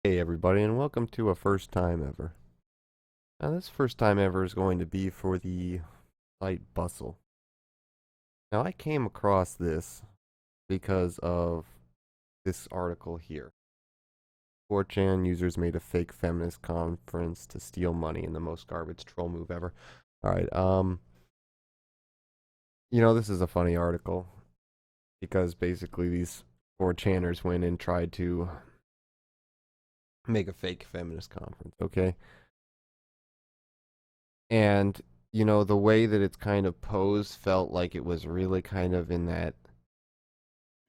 Hey everybody, and welcome to a first time ever. Now this first time ever is going to be for the site Bustle. Now I came across this because of this article here. 4chan users made a fake feminist conference to steal money in the most garbage troll move ever. Alright, this is a funny article because basically these 4chaners went and tried to make a fake feminist conference, okay? And the way that it's kind of posed felt like it was really kind of in that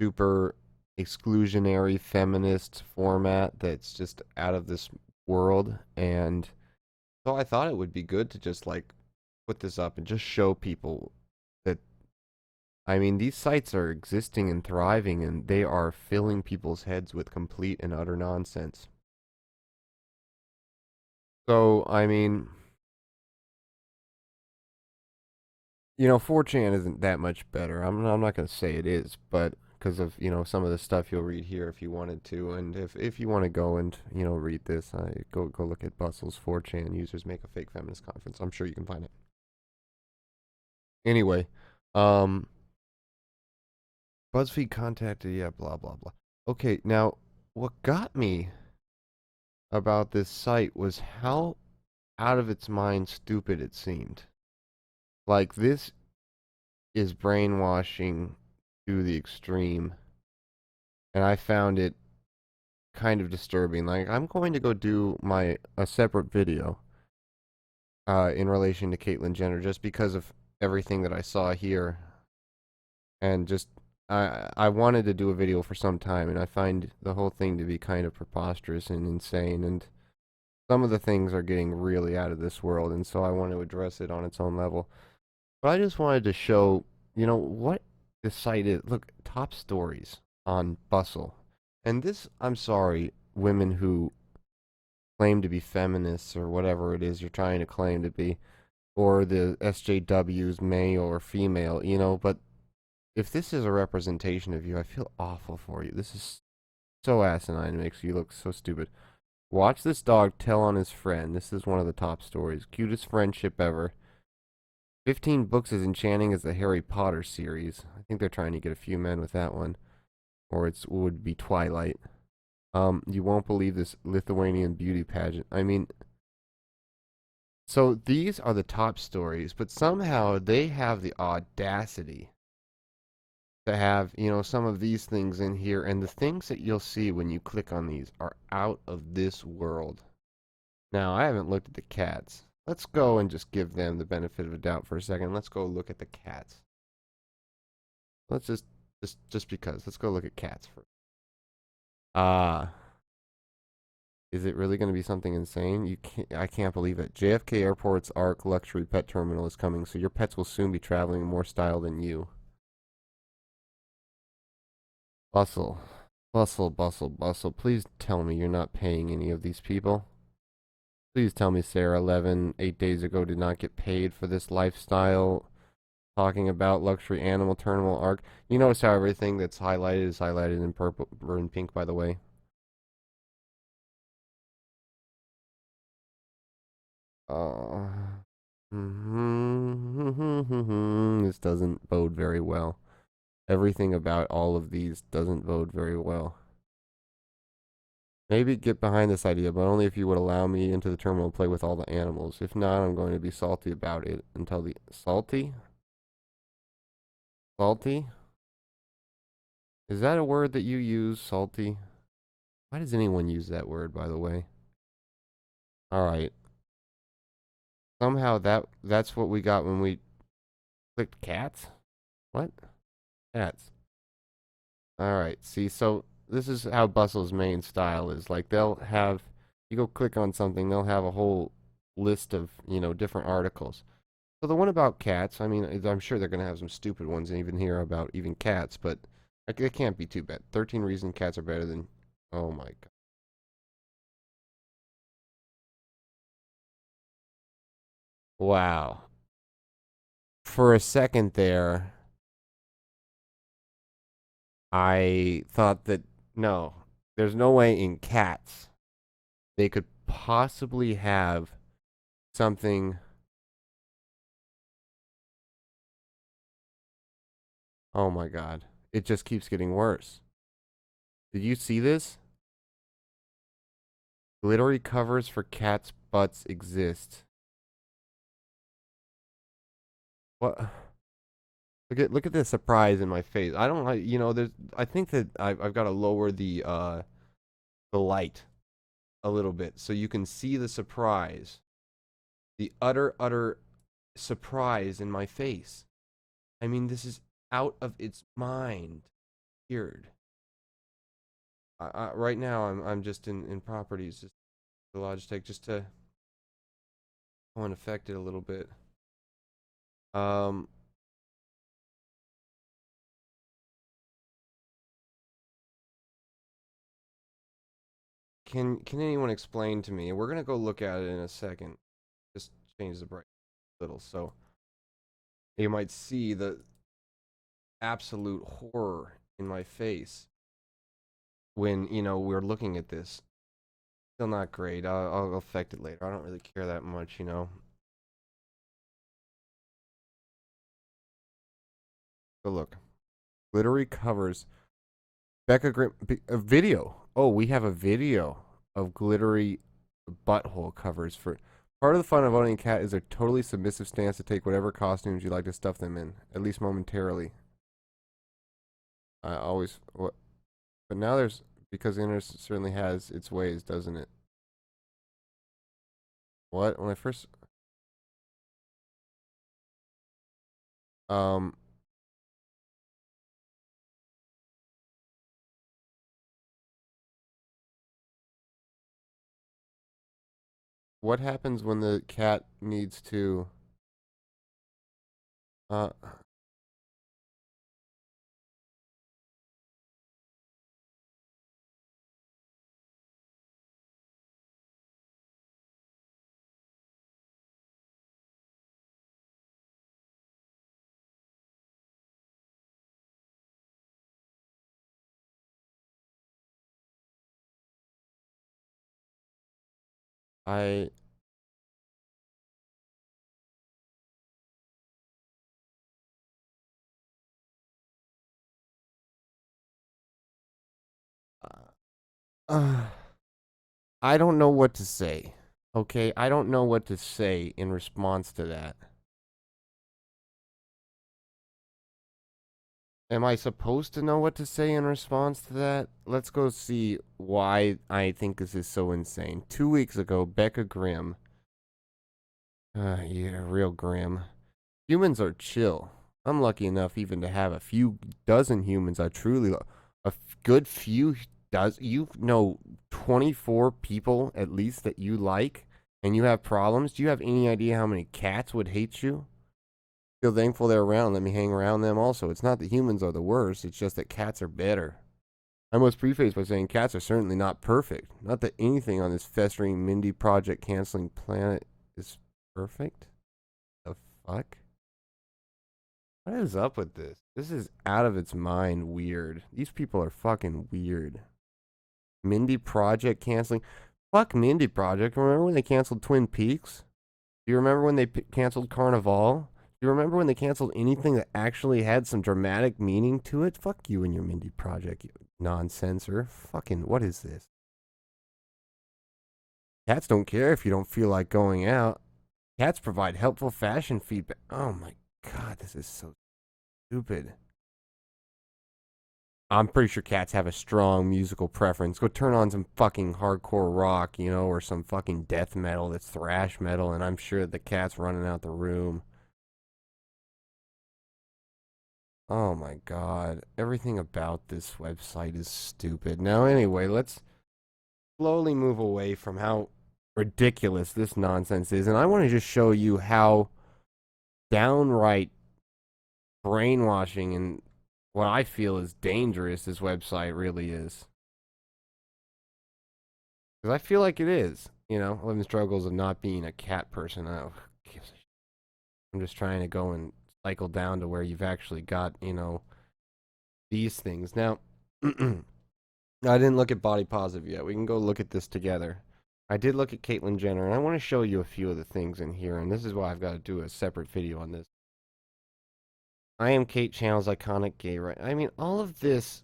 super exclusionary feminist format that's just out of this world. And so I thought it would be good to just like put this up and just show people that, I mean, these sites are existing and thriving and they are filling people's heads with complete and utter nonsense. So, I mean, 4chan isn't that much better. I'm not going to say it is, but because of, some of the stuff you'll read here if you wanted to. And if you want to go and, read this, go look at Bustle's 4chan users make a fake feminist conference. I'm sure you can find it. Anyway, um, BuzzFeed contacted, yeah, blah, blah, blah. Okay, now, what got me about this site was how out of its mind stupid it seemed. Like, this is brainwashing to the extreme, and I found it kind of disturbing. Like, I'm going to go do a separate video in relation to Caitlyn Jenner just because of everything that I saw here, and just I wanted to do a video for some time, and I find the whole thing to be kind of preposterous and insane, and some of the things are getting really out of this world, and so I want to address it on its own level. But I just wanted to show, what this site is. Look, top stories on Bustle. And this, I'm sorry, women who claim to be feminists or whatever it is you're trying to claim to be, or the SJWs, male or female, but if this is a representation of you, I feel awful for you. This is so asinine. It makes you look so stupid. Watch this dog tell on his friend. This is one of the top stories. Cutest friendship ever. 15 books as enchanting as the Harry Potter series. I think they're trying to get a few men with that one. Or it would be Twilight. You won't believe this Lithuanian beauty pageant. I mean, so these are the top stories, but somehow they have the audacity to have, some of these things in here, and the things that you'll see when you click on these are out of this world. Now, I haven't looked at the cats. Let's go and just give them the benefit of a doubt for a second. Let's go look at the cats. Let's just because. Let's go look at cats first. Ah, is it really going to be something insane? I can't believe it. JFK Airport's ARC luxury pet terminal is coming, so your pets will soon be traveling in more style than you. Bustle. Bustle, bustle, bustle. Please tell me you're not paying any of these people. Please tell me Sarah 11, 8 days ago, did not get paid for this lifestyle talking about luxury animal terminal arc. You notice how everything that's highlighted is highlighted in purple or in pink, by the way. Uh, this doesn't bode very well. Everything about all of these doesn't bode very well. Maybe get behind this idea, but only if you would allow me into the terminal to play with all the animals. If not, I'm going to be salty about it until the salty? Salty? Is that a word that you use, salty? Why does anyone use that word, by the way? All right. Somehow that's what we got when we clicked cats. What? Cats. All right. See, so this is how Bustle's main style is. Like they'll have you go click on something, they'll have a whole list of, different articles. So the one about cats, I mean, I'm sure they're going to have some stupid ones even here about even cats, but it can't be too bad. 13 reasons cats are better than Oh my god. Wow. For a second there, I thought that no, there's no way in cats they could possibly have something. Oh my god. It just keeps getting worse. Did you see this? Glittery covers for cats' butts exist. What? Look at the surprise in my face. I don't like, there's I think that I've got to lower the light a little bit so you can see the surprise. The utter surprise in my face. I mean, this is out of its mind. Weird. Right now I'm just in properties, just the Logitech, just to go and affect it a little bit. Um, can anyone explain to me? We're gonna go look at it in a second. Just change the bright a little so you might see the absolute horror in my face when we're looking at this. Still not great. I'll affect it later. I don't really care that much. So look, glittery covers. Becca Grimm, a video. Oh, we have a video of glittery butthole covers for. Part of the fun of owning a cat is their totally submissive stance to take whatever costumes you like to stuff them in, at least momentarily. I always what, but now there's because the internet certainly has its ways, doesn't it? What when I first um what happens when the cat needs to uh I uh, I don't know what to say. Okay, I don't know what to say in response to that. Am I supposed to know what to say in response to that? Let's go see why I think this is so insane. 2 weeks ago, Becca Grimm. Yeah, real grim. Humans are chill. I'm lucky enough even to have a few dozen humans I truly love. Good few does. 24 people at least that you like, and you have problems. Do you have any idea how many cats would hate you? Feel thankful they're around. Let me hang around them also. It's not that humans are the worst, it's just that cats are better. I must preface by saying cats are certainly not perfect. Not that anything on this festering Mindy project canceling planet is perfect. The fuck? What is up with this? This is out of its mind weird. These people are fucking weird. Mindy project canceling. Fuck Mindy project. Remember when they canceled Twin Peaks? Do you remember when they canceled Carnival? Do you remember when they canceled anything that actually had some dramatic meaning to it? Fuck you and your Mindy project, you nonsenser. Fucking, what is this? Cats don't care if you don't feel like going out. Cats provide helpful fashion feedback. Oh my god, this is so stupid. I'm pretty sure cats have a strong musical preference. Go turn on some fucking hardcore rock, or some fucking death metal that's thrash metal, and I'm sure the cat's running out the room. Oh my god. Everything about this website is stupid. Now, anyway, let's slowly move away from how ridiculous this nonsense is. And I want to just show you how downright brainwashing and what I feel is dangerous this website really is. Because I feel like it is. Living struggles of not being a cat person. Oh, I'm just trying to go and cycle down to where you've actually got, these things. Now, I didn't look at body positive yet. We can go look at this together. I did look at Caitlyn Jenner, and I want to show you a few of the things in here, and this is why I've got to do a separate video on this. I am Kate Channel's iconic gay right. I mean, all of this,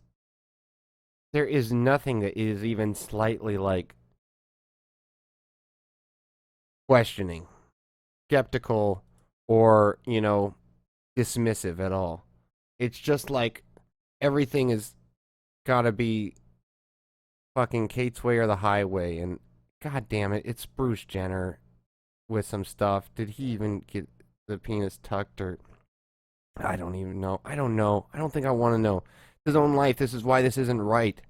there is nothing that is even slightly like questioning, skeptical, or, dismissive at all. It's just like everything is gotta be fucking Kate's way or the highway, and god damn it, it's Bruce Jenner with some stuff. Did he even get the penis tucked, or I don't even know. I don't know. I don't think I want to know. His own life. This is why this isn't right.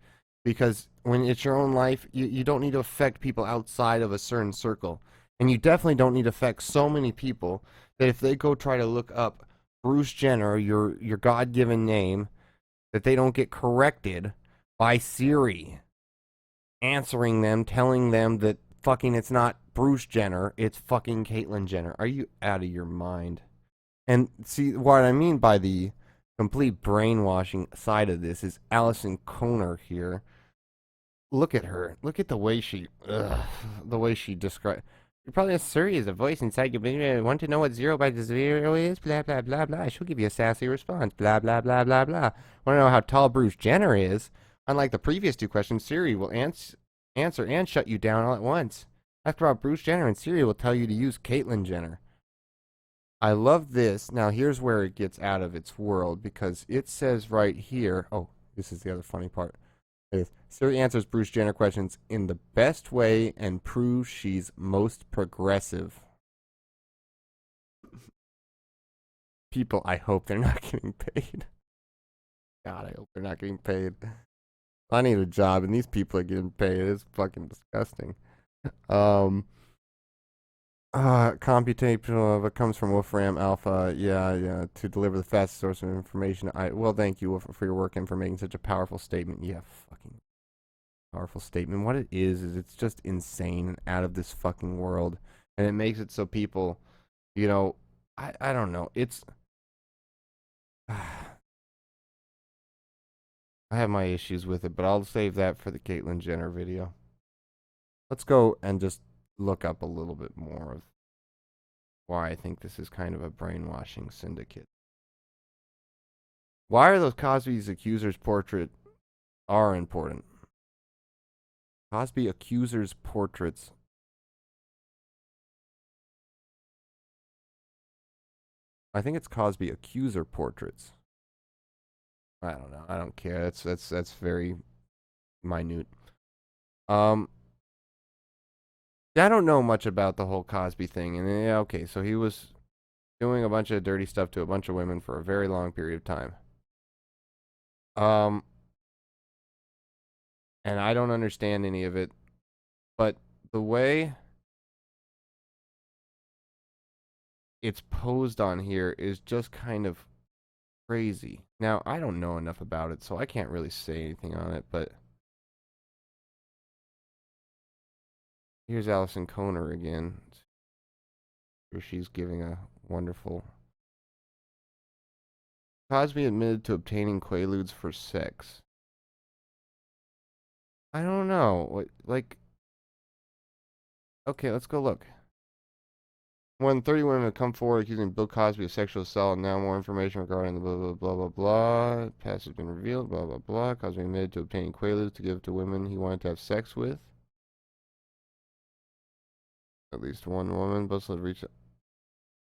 Because when it's your own life, you don't need to affect people outside of a certain circle. And you definitely don't need to affect so many people that if they go try to look up Bruce Jenner, your God given name, that they don't get corrected by Siri answering them, telling them that fucking it's not Bruce Jenner, it's fucking Caitlyn Jenner. Are you out of your mind? And see, what I mean by the complete brainwashing side of this is Allison Koner here. Look at her. Look at the way the way she describes. You probably have Siri as a voice inside your brain. Want to know what 0 by 0 is? Blah, blah, blah, blah. She'll give you a sassy response. Blah, blah, blah, blah, blah. Want to know how tall Bruce Jenner is? Unlike the previous two questions, Siri will answer and shut you down all at once. Ask about Bruce Jenner, and Siri will tell you to use Caitlyn Jenner. I love this. Now, here's where it gets out of its world, because it says right here. Oh, this is the other funny part. Siri answers Bruce Jenner questions in the best way and proves she's most progressive. People, I hope they're not getting paid. God, I hope they're not getting paid. I need a job, and these people are getting paid. It's fucking disgusting. Computational, it comes from Wolfram Alpha. Yeah, to deliver the fastest source of information. Well, thank you for your work and for making such a powerful statement. Yeah, fucking powerful statement. What it is it's just insane and out of this fucking world, and it makes it so people, I don't know. It's I have my issues with it, but I'll save that for the Caitlyn Jenner video. Let's go and just look up a little bit more of why I think this is kind of a brainwashing syndicate. Why are those Cosby's accusers portrait are important? Cosby accusers portraits. I think it's Cosby accuser portraits. I don't know. I don't care. That's very minute. I don't know much about the whole Cosby thing, and yeah, okay, so he was doing a bunch of dirty stuff to a bunch of women for a very long period of time. And I don't understand any of it, but the way it's posed on here is just kind of crazy. Now, I don't know enough about it, so I can't really say anything on it, but here's Allison Koner again, where she's giving a wonderful. Cosby admitted to obtaining quaaludes for sex. I don't know. Okay, let's go look. More than 30 women have come forward accusing Bill Cosby of sexual assault, and now more information regarding the blah, blah, blah, blah, blah. Past has been revealed, blah, blah, blah. Cosby admitted to obtaining quaaludes to give to women he wanted to have sex with. At least one woman. Bustle had reached.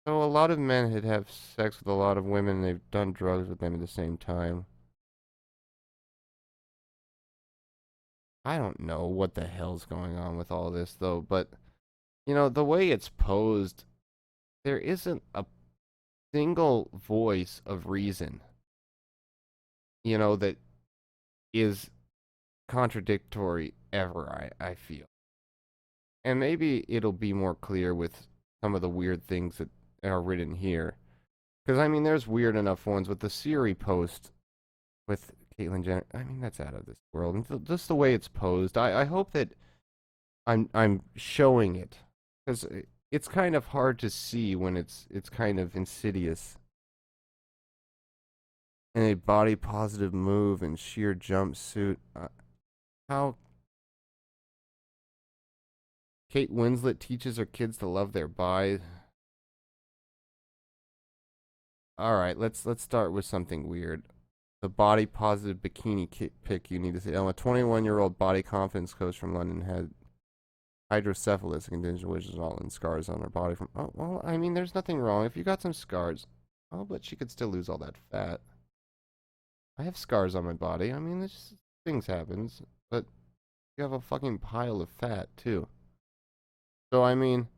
So a lot of men had have sex with a lot of women, and they've done drugs with them at the same time. I don't know what the hell's going on with all this, though, but, the way it's posed, there isn't a single voice of reason, that is contradictory ever, I feel. And maybe it'll be more clear with some of the weird things that are written here. Because, I mean, there's weird enough ones with the Siri post with Caitlyn Jenner. I mean, that's out of this world. And just the way it's posed, I hope that I'm showing it. Because it's kind of hard to see when it's kind of insidious. In a body positive move and sheer jumpsuit. How Kate Winslet teaches her kids to love their bodies. All right, let's start with something weird. The body positive bikini pic you need to see. A 21-year-old body confidence coach from London had hydrocephalus, a condition which is all in scars on her body from. Oh well, I mean, there's nothing wrong if you got some scars. Oh, but she could still lose all that fat. I have scars on my body. I mean, there's just, things happens, but you have a fucking pile of fat too. So I mean,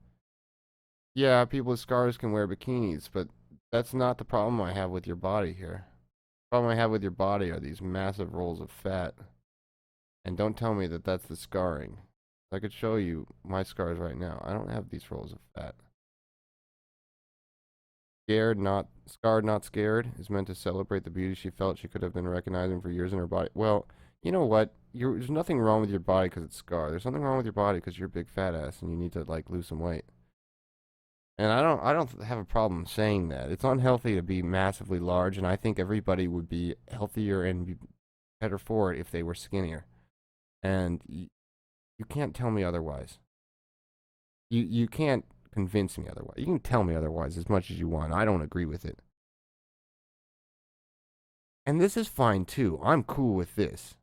yeah, people with scars can wear bikinis, but that's not the problem I have with your body here. The problem I have with your body are these massive rolls of fat. And don't tell me that that's the scarring. I could show you my scars right now. I don't have these rolls of fat. Scarred, not scared is meant to celebrate the beauty she felt she could have been recognizing for years in her body. Well, you know what? There's nothing wrong with your body because it's scarred. There's something wrong with your body because you're a big fat ass and you need to like lose some weight. And I don't have a problem saying that. It's unhealthy to be massively large, and I think everybody would be healthier and be better for it if they were skinnier. And you can't tell me otherwise. You can't convince me otherwise. You can tell me otherwise as much as you want. I don't agree with it. And this is fine too. I'm cool with this.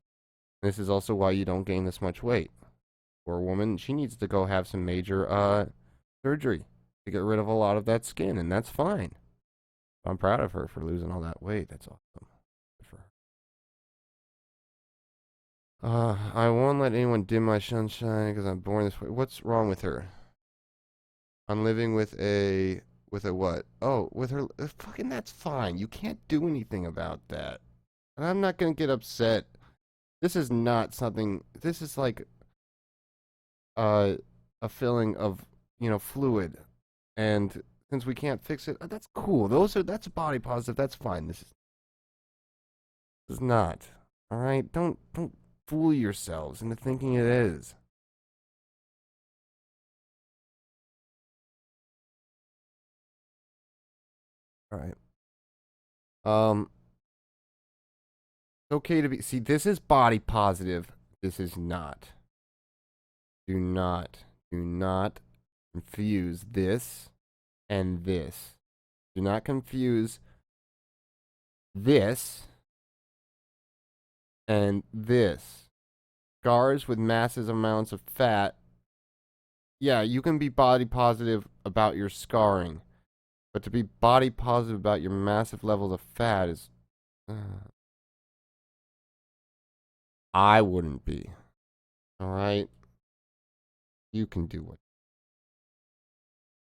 This is also why you don't gain this much weight. For a woman, she needs to go have some major surgery to get rid of a lot of that skin, and that's fine. I'm proud of her for losing all that weight. That's awesome. Good for her. I won't let anyone dim my sunshine because I'm born this way. What's wrong with her? I'm living with a what? Oh, with her. Fucking that's fine. You can't do anything about that. And I'm not gonna get upset. This is not something. This is like uh, a feeling of fluid, and since we can't fix it, that's cool. That's body positive. That's fine. This is not. All right. Don't fool yourselves into thinking it is. All right. Um. It's okay to be. See, this is body positive. This is not. Do not. Do not confuse this and this. Do not confuse this and this. Scars with massive amounts of fat. Yeah, you can be body positive about your scarring, but to be body positive about your massive levels of fat is. I wouldn't be. Alright? You can do it.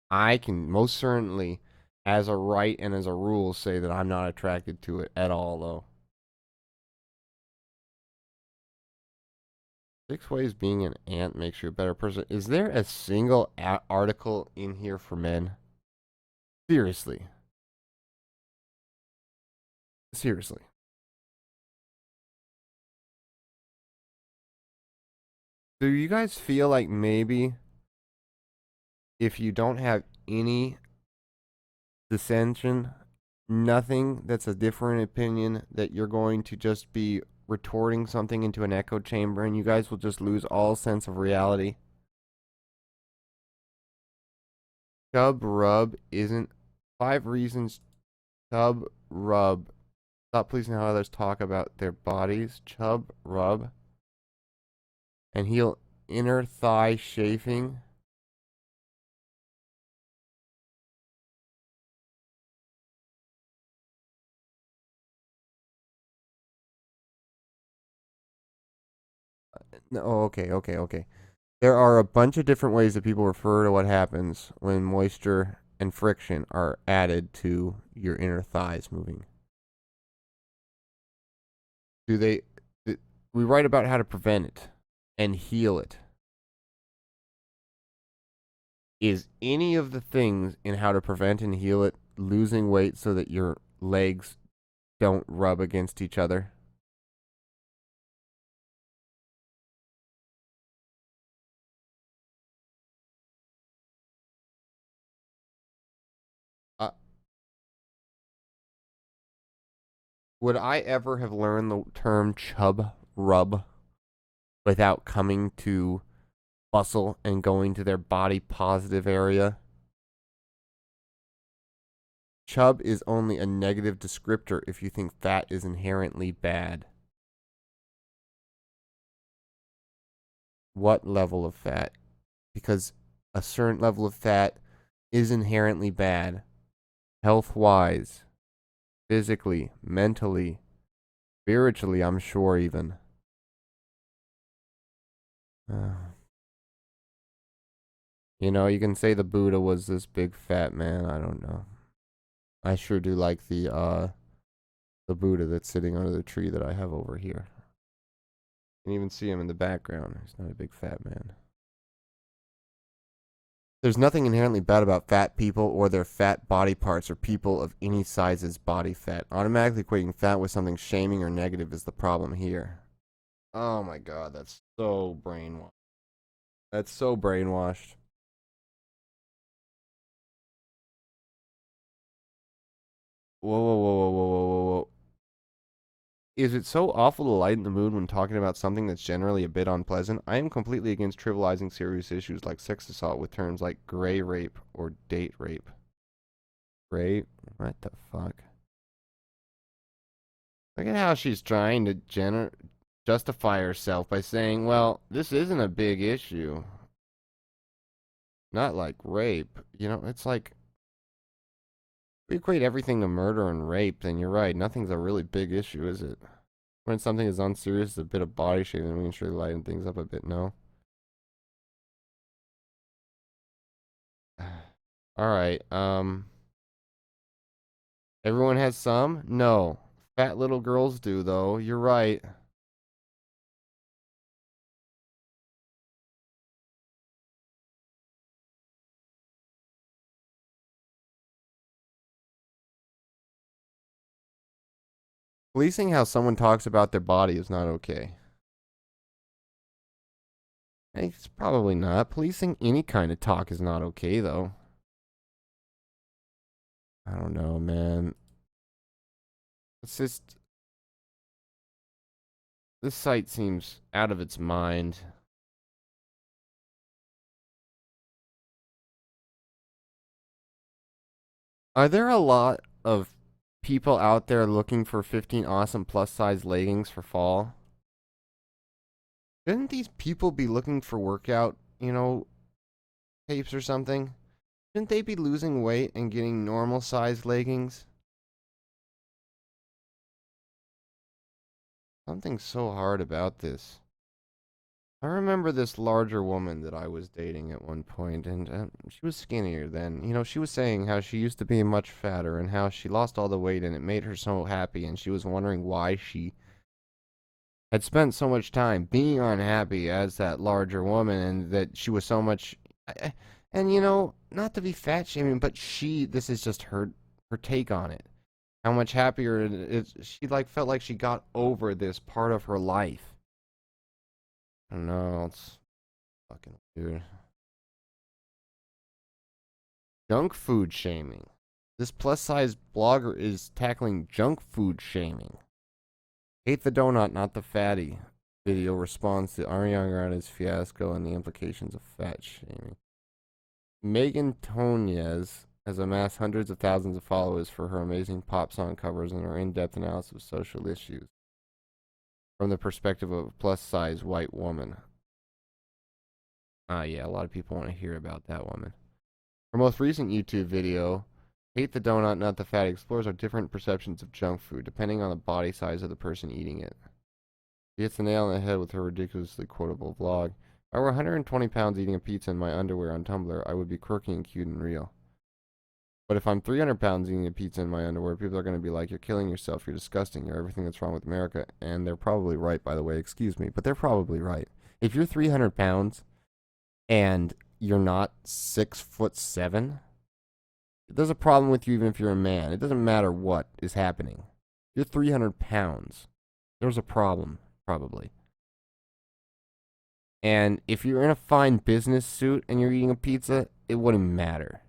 I can most certainly, as a right and as a rule, say that I'm not attracted to it at all, though. 6 ways being an ant makes you a better person. Is there a single article in here for men? Seriously. Seriously. Do you guys feel like maybe if you don't have any dissension, nothing that's a different opinion, that you're going to just be retorting something into an echo chamber and you guys will just lose all sense of reality? Chub rub isn't 5 reasons chub rub. Stop pleasing how others talk about their bodies. Chub rub. And heal inner thigh chafing. No, okay. There are a bunch of different ways that people refer to what happens when moisture and friction are added to your inner thighs moving. Do they? We write about how to prevent it and heal it. Is any of the things in how to prevent and heal it losing weight so that your legs don't rub against each other? Uh, would I ever have learned the term chub rub without coming to bustle and going to their body positive area. Chub is only a negative descriptor if you think fat is inherently bad. What level of fat? Because a certain level of fat is inherently bad, health-wise, physically, mentally, spiritually, I'm sure even. You know, you can say the Buddha was this big fat man. I don't know. I sure do like the Buddha that's sitting under the tree that I have over here. You can even see him in the background. He's not a big fat man. There's nothing inherently bad about fat people or their fat body parts or people of any size's body fat. Automatically equating fat with something shaming or negative is the problem here. Oh my god, that's so brainwashed. That's so brainwashed. Whoa, whoa, whoa, whoa, whoa, whoa, whoa, whoa. Is it so awful to lighten the mood when talking about something that's generally a bit unpleasant? I am completely against trivializing serious issues like sex assault with terms like gray rape or date rape. Gray? What the fuck? Look at how she's trying to justify herself by saying, well, this isn't a big issue. Not like rape. You know, it's like, if we equate everything to murder and rape, then you're right. Nothing's a really big issue, is it? When something is unserious, a bit of body shaming, we can surely lighten things up a bit, no? Alright, everyone has some? No. Fat little girls do, though. You're right. Policing how someone talks about their body is not okay. It's probably not. Policing any kind of talk is not okay, though. I don't know, man. It's just... This site seems out of its mind. Are there a lot of people out there looking for 15 awesome plus size leggings for fall? Shouldn't these people be looking for workout, tapes or something? Shouldn't they be losing weight and getting normal size leggings? Something's so hard about this. I remember this larger woman that I was dating at one point, and she was skinnier then. You know, she was saying how she used to be much fatter and how she lost all the weight and it made her so happy, and she was wondering why she had spent so much time being unhappy as that larger woman and that she was so much. And, not to be fat shaming, but this is just her take on it. How much happier it is. She, felt like she got over this part of her life. I don't know, it's fucking weird. Junk food shaming. This plus size blogger is tackling junk food shaming. Hate the donut, not the fatty. Video responds to Ariana Grande's fiasco and the implications of fat shaming. Megan Tonez has amassed hundreds of thousands of followers for her amazing pop song covers and her in-depth analysis of social issues from the perspective of a plus-size white woman. Yeah, a lot of people want to hear about that woman. Her most recent YouTube video, Hate the Donut, Not the Fat, explores our different perceptions of junk food, depending on the body size of the person eating it. She hits the nail on the head with her ridiculously quotable vlog. If I were 120 pounds eating a pizza in my underwear on Tumblr, I would be quirky and cute and real. But if I'm 300 pounds eating a pizza in my underwear, people are going to be like, you're killing yourself, you're disgusting, you're everything that's wrong with America. And they're probably right, by the way, excuse me, but they're probably right. If you're 300 pounds and you're not 6'7", there's a problem with you even if you're a man. It doesn't matter what is happening. You're 300 pounds. There's a problem, probably. And if you're in a fine business suit and you're eating a pizza, it wouldn't matter.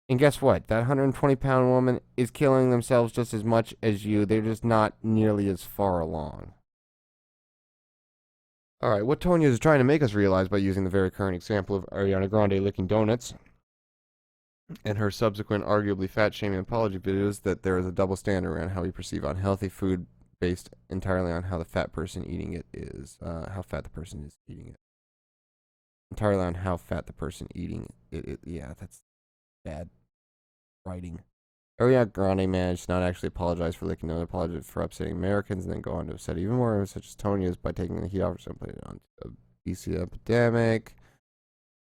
And guess what? That 120-pound woman is killing themselves just as much as you. They're just not nearly as far along. Alright, what Tonya is trying to make us realize by using the very current example of Ariana Grande licking donuts and her subsequent arguably fat-shaming apology videos that there is a double standard around how we perceive unhealthy food based entirely on how the fat person eating it is, how fat the person is eating it. Entirely on how fat the person eating it. Yeah, that's bad writing. Ariana Grande managed to not actually apologize for licking another, apologize for upsetting Americans, and then go on to upset even more, such as Tonya's, by taking the heat off or something on the BC epidemic.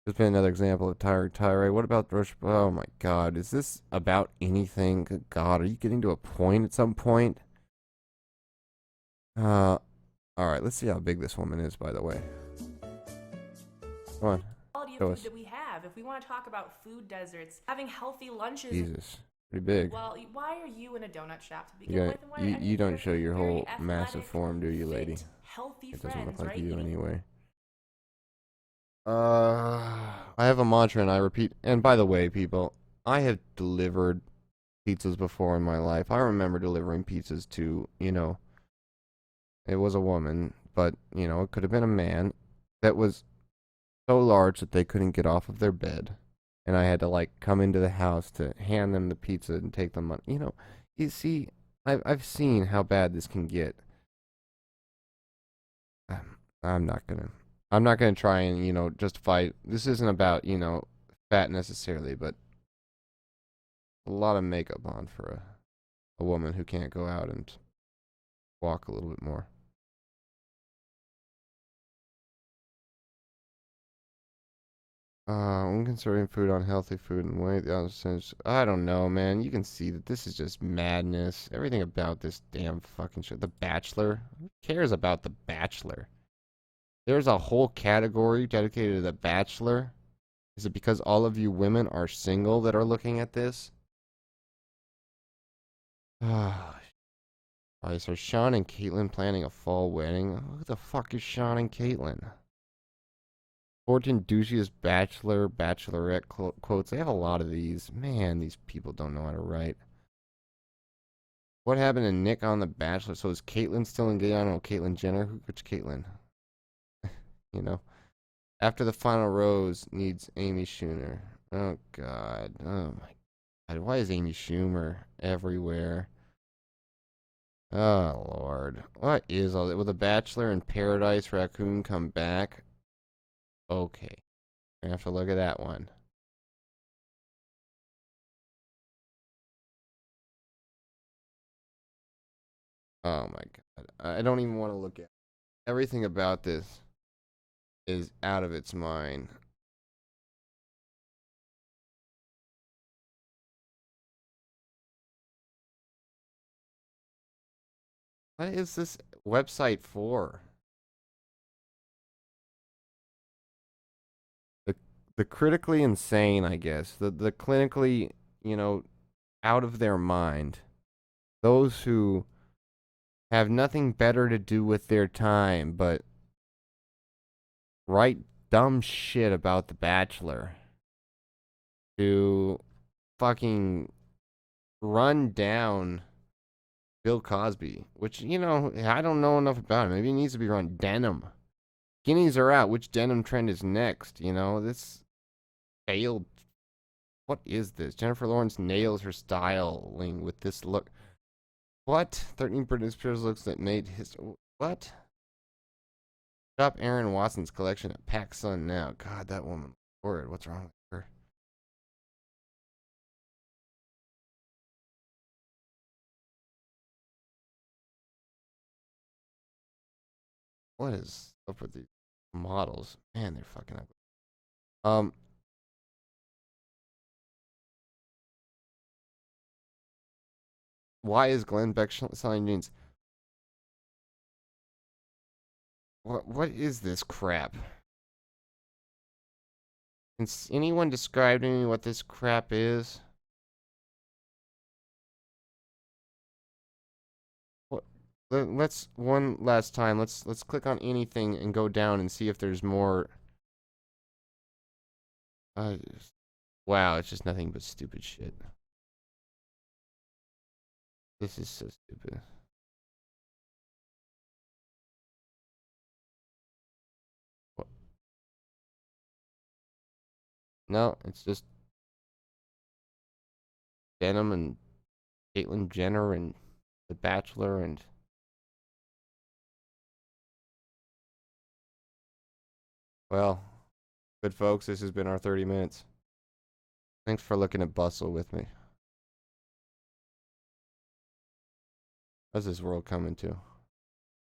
There's been another example of tirade. What about Rush? Oh my God, is this about anything? Good God, are you getting to a point at some point? All right, let's see how big this woman is. By the way, come on, quality of show food us. that we have. If we want to talk about food deserts, having healthy lunches. Jesus, pretty big. Well, why are you in a donut shop to You begin got with? And why are you, any you of don't your show your very whole massive athletic, form, do you, lady? fit, healthy It doesn't look friends, like right? you Eating. anyway. I have a mantra and I repeat. And by the way, people, I have delivered pizzas before in my life. I remember delivering pizzas to, it was a woman, but, it could have been a man that was so large that they couldn't get off of their bed. And I had to, like, come into the house to hand them the pizza and take them money. You see, I've seen how bad this can get. I'm not gonna. I'm not gonna try and justify. This isn't about fat necessarily, but a lot of makeup on for a woman who can't go out and walk a little bit more. When considering food, unhealthy food, and weight, the other sense, I don't know, man. You can see that this is just madness. Everything about this damn fucking show. The Bachelor. Who cares about The Bachelor? There's a whole category dedicated to The Bachelor. Is it because all of you women are single that are looking at this? Ah, alright, so Sean and Caitlyn planning a fall wedding. Who the fuck is Sean and Caitlyn? 14 douchiest bachelor, bachelorette quotes. They have a lot of these. Man, these people don't know how to write. What happened to Nick on The Bachelor? So is Caitlyn still engaged? I don't know. Caitlyn Jenner? Which Caitlyn? you know? After the final rose needs Amy Schumer. Oh, God. Oh, my God. Why is Amy Schumer everywhere? Oh, Lord. What is all that? Will The Bachelor in Paradise Raccoon come back? Okay. I have to look at that one. Oh my God. I don't even want to look at it. Everything about this is out of its mind. What is this website for? The the critically insane, I guess. The clinically, you know, out of their mind. Those who have nothing better to do with their time but write dumb shit about The Bachelor to fucking run down Bill Cosby, which, I don't know enough about him. Maybe he needs to be run denim. Guineas are out. Which denim trend is next? This failed. What is this? Jennifer Lawrence nails her styling with this look. What? 13 Britney Spears looks that made his. What? Shop Aaron Watson's collection at PacSun now. God, that woman. Horrid. What's wrong with her? What is up with these models? Man, they're fucking ugly. Um, why is Glenn Beck selling jeans? What is this crap? Can anyone describe to me what this crap is? What? Let's one last time. Let's click on anything and go down and see if there's more. Uh, wow, it's just nothing but stupid shit. This is so stupid. No, it's just Denim and Caitlyn Jenner and The Bachelor and well, good folks, this has been our 30 minutes. Thanks for looking at Bustle with me. How's this world coming to?